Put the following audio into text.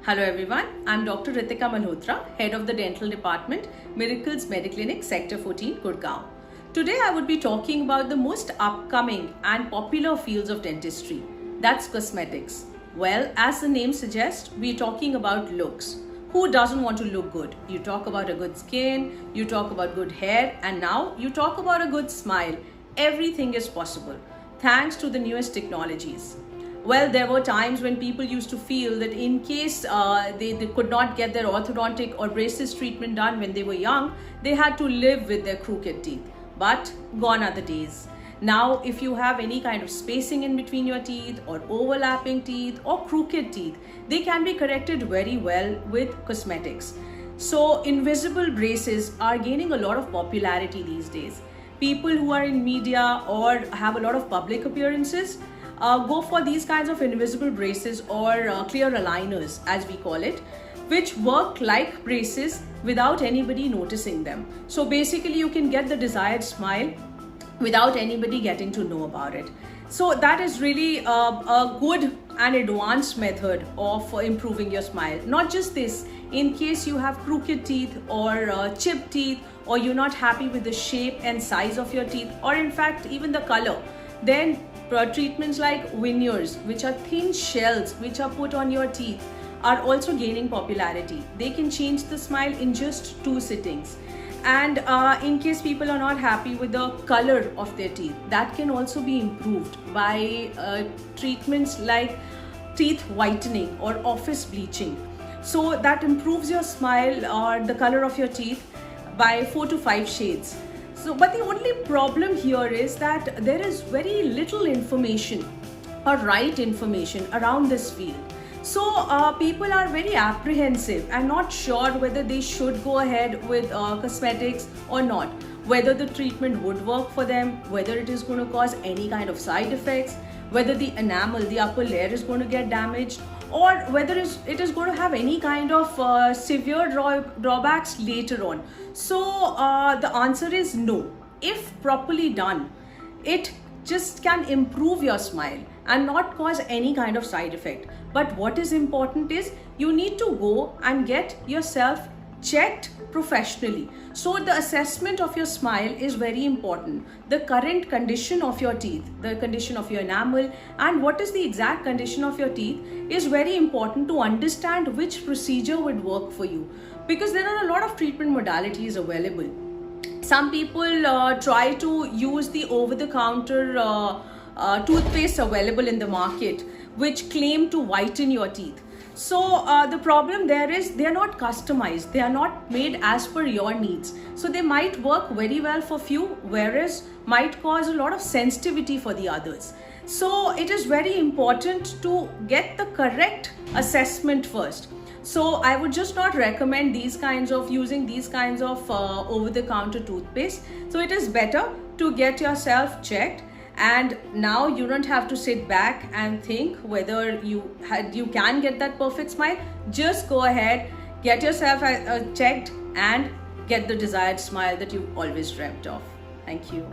Hello everyone, I'm Dr. Ritika Malhotra, Head of the Dental Department, Miracles Mediclinic, Sector 14, Gurgaon. Today I would be talking about the most upcoming and popular fields of dentistry, that's cosmetics. Well, as the name suggests, we're talking about looks. Who doesn't want to look good? You talk about a good skin, you talk about good hair, and now you talk about a good smile. Everything is possible, thanks to the newest technologies. Well, there were times when people used to feel that in case they could not get their orthodontic or braces treatment done when they were young, they had to live with their crooked teeth. But gone are the days. Now, if you have any kind of spacing in between your teeth or overlapping teeth or crooked teeth, they can be corrected very well with cosmetics. So, invisible braces are gaining a lot of popularity these days. People who are in media or have a lot of public appearances go for these kinds of invisible braces or clear aligners, as we call it, which work like braces without anybody noticing them. So basically you can get the desired smile without anybody getting to know about it. So that is really a good and advanced method of improving your smile. Not just this, in case you have crooked teeth or chipped teeth, or you're not happy with the shape and size of your teeth, or in fact even the color, then treatments like veneers, which are thin shells which are put on your teeth, are also gaining popularity. They can change the smile in just 2 sittings. And in case people are not happy with the color of their teeth, that can also be improved by treatments like teeth whitening or office bleaching. So that improves your smile or the color of your teeth by 4 to 5 shades. So, but the only problem here is that there is very little information or right information around this field. So people are very apprehensive and not sure whether they should go ahead with cosmetics or not, whether the treatment would work for them, whether it is going to cause any kind of side effects, whether the enamel, the upper layer, is going to get damaged, or whether it is going to have any kind of severe drawbacks later on. So the answer is no. If properly done, it just can improve your smile and not cause any kind of side effect. But what is important is you need to go and get yourself checked professionally. So the assessment of your smile is very important. The current condition of your teeth, the condition of your enamel, and what is the exact condition of your teeth is very important to understand which procedure would work for you. Because there are a lot of treatment modalities available. Some people try to use the over-the-counter toothpaste available in the market, which claim to whiten your teeth. So the problem there is they are not customized, they are not made as per your needs. So they might work very well for few, whereas might cause a lot of sensitivity for the others. So it is very important to get the correct assessment first. So I would just not recommend using these kinds of over-the-counter toothpaste. So it is better to get yourself checked. And now you don't have to sit back and think whether you can get that perfect smile. Just go ahead, get yourself checked and get the desired smile that you've always dreamt of. Thank you.